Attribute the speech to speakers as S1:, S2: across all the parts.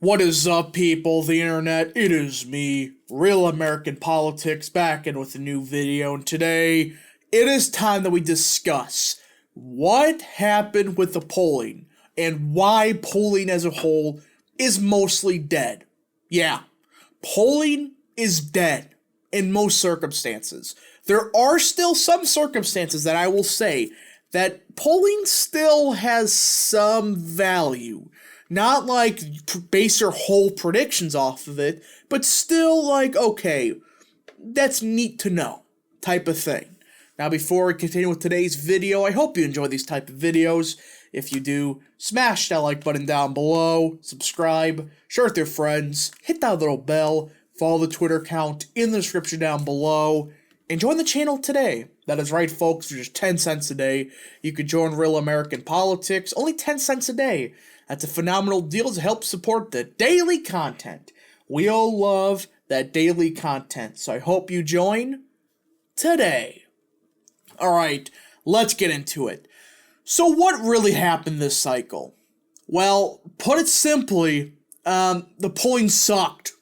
S1: What is up, people? The internet. It is me, Real American Politics, back in with a new video. And today, it is time that we discuss what happened with the polling and why polling as a whole is mostly dead. Yeah, polling is dead in most circumstances. There are still some circumstances that I will say that polling still has some value. Not like base your whole predictions off of it, but still like, okay, that's neat to know type of thing. Now, before we continue with today's video, I hope you enjoy these type of videos. If you do, smash that like button down below, subscribe, share with your friends, hit that little bell, follow the Twitter account in the description down below, and join the channel today. That is right, folks, for just 10 cents a day, you could join Real American Politics, only 10 cents a day. That's a phenomenal deal to help support the daily content. We all love that daily content, so I hope you join today. Alright, let's get into it. So what really happened this cycle? Well, put it simply, the polling sucked.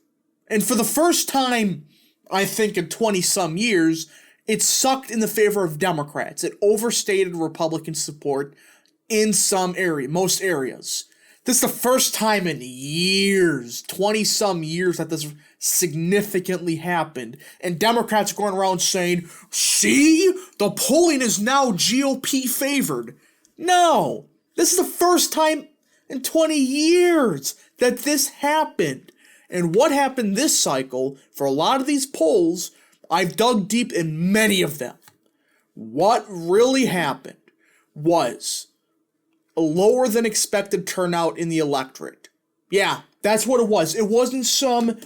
S1: And for the first time, I think in 20-some years, it sucked in the favor of Democrats. It overstated Republican support in most areas. This is the first time in years, 20-some years, that this significantly happened. And Democrats are going around saying, see, the polling is now GOP favored. No, this is the first time in 20 years that this happened. And what happened this cycle, for a lot of these polls, I've dug deep in many of them. What really happened was a lower than expected turnout in the electorate. Yeah, that's what it was. It wasn't some,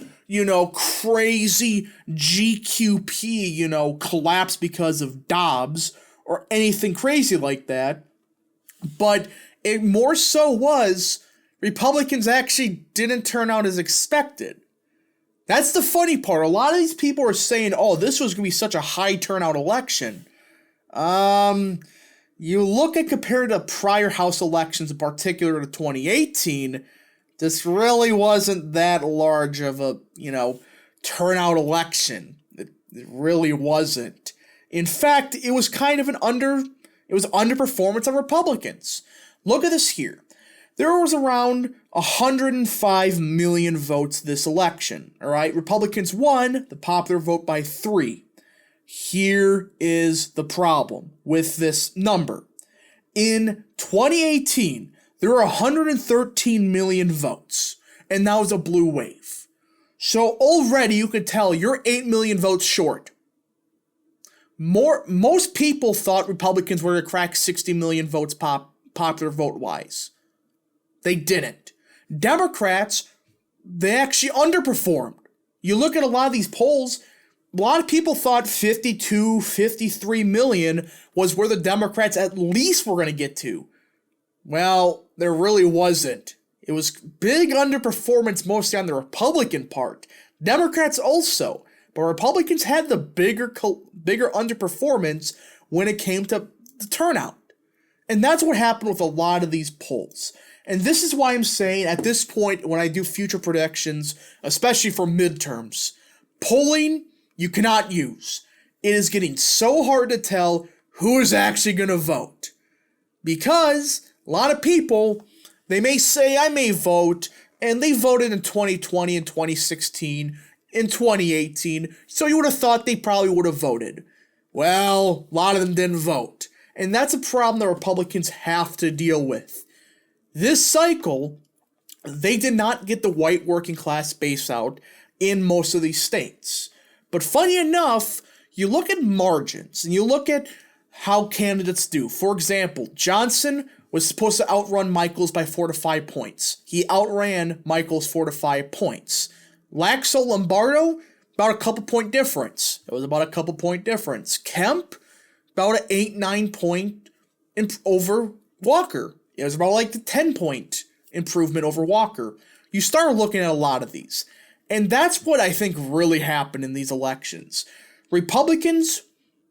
S1: crazy GQP, collapse because of Dobbs or anything crazy like that. But it more so was Republicans actually didn't turn out as expected. That's the funny part. A lot of these people are saying, oh, this was going to be such a high turnout election. You look at compared to prior House elections, in particular to 2018, this really wasn't that large of a, turnout election. It really wasn't. In fact, it was kind of underperformance of Republicans. Look at this here. There was around 105 million votes this election, all right? Republicans won the popular vote by 3. Here is the problem with this number. In 2018, there were 113 million votes, and that was a blue wave. So already you could tell you're 8 million votes short. Most people thought Republicans were going to crack 60 million votes popular vote-wise. They didn't. Democrats, they actually underperformed. You look at a lot of these polls, a lot of people thought 52, 53 million was where the Democrats at least were going to get to. Well, there really wasn't. It was big underperformance mostly on the Republican part. Democrats also, but Republicans had the bigger underperformance when it came to the turnout. And that's what happened with a lot of these polls. And this is why I'm saying at this point when I do future predictions, especially for midterms, polling you cannot use. It is getting so hard to tell who is actually going to vote. Because a lot of people, they may say, I may vote, and they voted in 2020 and 2016, in 2018, so you would have thought they probably would have voted. Well, a lot of them didn't vote. And that's a problem that Republicans have to deal with. This cycle, they did not get the white working class base out in most of these states. But funny enough, you look at margins, and you look at how candidates do. For example, Johnson was supposed to outrun Michaels by 4 to 5 points. He outran Michaels 4 to 5 points. Laxalt Lombardo, about a couple point difference. It was about a couple point difference. Kemp, about an 8-9 point over Walker. It was about like the 10-point improvement over Walker. You start looking at a lot of these. And that's what I think really happened in these elections. Republicans,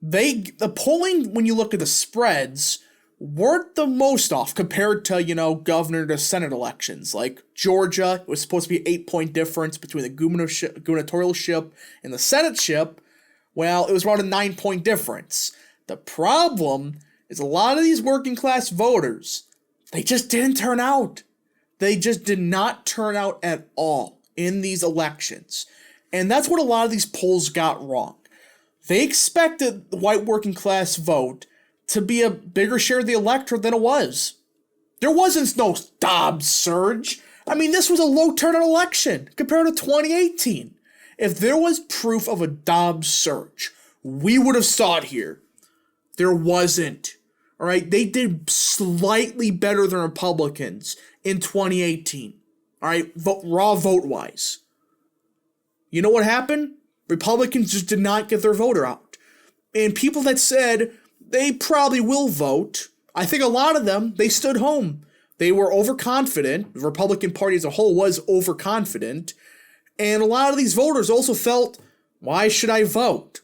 S1: the polling, when you look at the spreads, weren't the most off compared to, governor to Senate elections. Like Georgia, it was supposed to be an 8-point difference between the gubernatorialship and the senateship. Well, it was around a 9-point difference. The problem is a lot of these working class voters, they just didn't turn out. They just did not turn out at all in these elections. And that's what a lot of these polls got wrong. They expected the white working class vote to be a bigger share of the electorate than it was. There wasn't no Dobbs surge. I mean, this was a low turnout election compared to 2018. If there was proof of a Dobbs surge, we would have saw it here. There wasn't. All right, they did slightly better than Republicans in 2018. All right, raw vote-wise. You know what happened? Republicans just did not get their voter out. And people that said they probably will vote, I think a lot of them, they stood home. They were overconfident. The Republican Party as a whole was overconfident. And a lot of these voters also felt, why should I vote?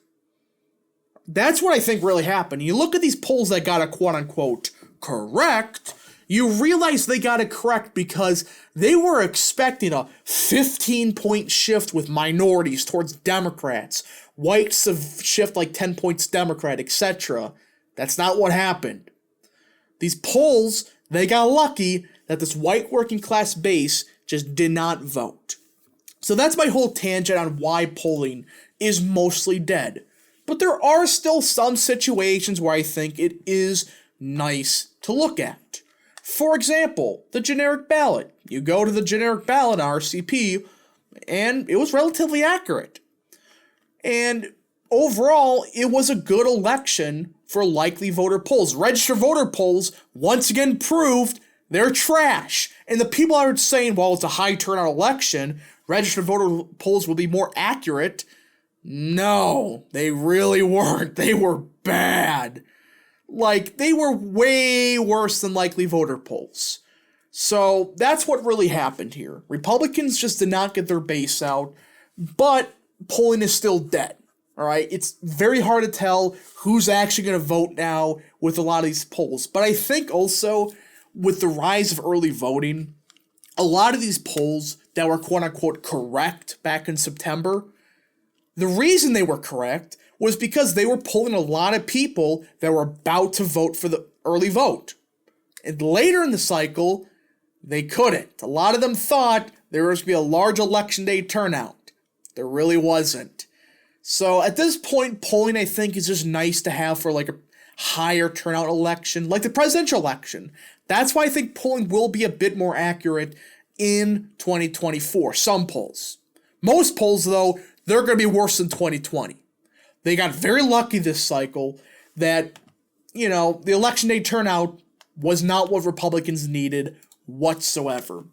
S1: That's what I think really happened. You look at these polls that got it quote-unquote correct, you realize they got it correct because they were expecting a 15-point shift with minorities towards Democrats, whites shift like 10 points Democrat, etc. That's not what happened. These polls, they got lucky that this white working class base just did not vote. So that's my whole tangent on why polling is mostly dead. But there are still some situations where I think it is nice to look at. For example, the generic ballot. You go to the generic ballot RCP, and it was relatively accurate. And overall, it was a good election for likely voter polls. Registered voter polls, once again, proved they're trash. And the people are saying, well, it's a high turnout election, registered voter polls will be more accurate. No, they really weren't. They were bad. Like, they were way worse than likely voter polls. So that's what really happened here. Republicans just did not get their base out, but polling is still dead. All right, it's very hard to tell who's actually going to vote now with a lot of these polls. But I think also with the rise of early voting, a lot of these polls that were quote-unquote correct back in September, the reason they were correct was because they were polling a lot of people that were about to vote for the early vote. And later in the cycle, they couldn't. A lot of them thought there was going to be a large election day turnout. There really wasn't. So at this point, polling, I think, is just nice to have for like a higher turnout election, like the presidential election. That's why I think polling will be a bit more accurate in 2024. Some polls. Most polls, though, they're going to be worse than 2020. They got very lucky this cycle that, the election day turnout was not what Republicans needed whatsoever.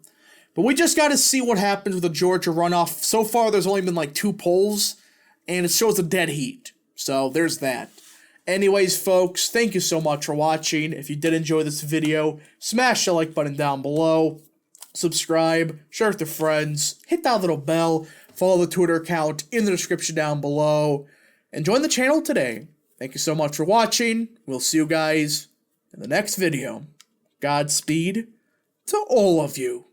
S1: But we just got to see what happens with the Georgia runoff. So far, there's only been like 2 polls, and it shows a dead heat. So there's that. Anyways, folks, thank you so much for watching. If you did enjoy this video, smash the like button down below. Subscribe, share with your friends, hit that little bell, follow the Twitter account in the description down below, and join the channel today. Thank you so much for watching. We'll see you guys in the next video. Godspeed to all of you.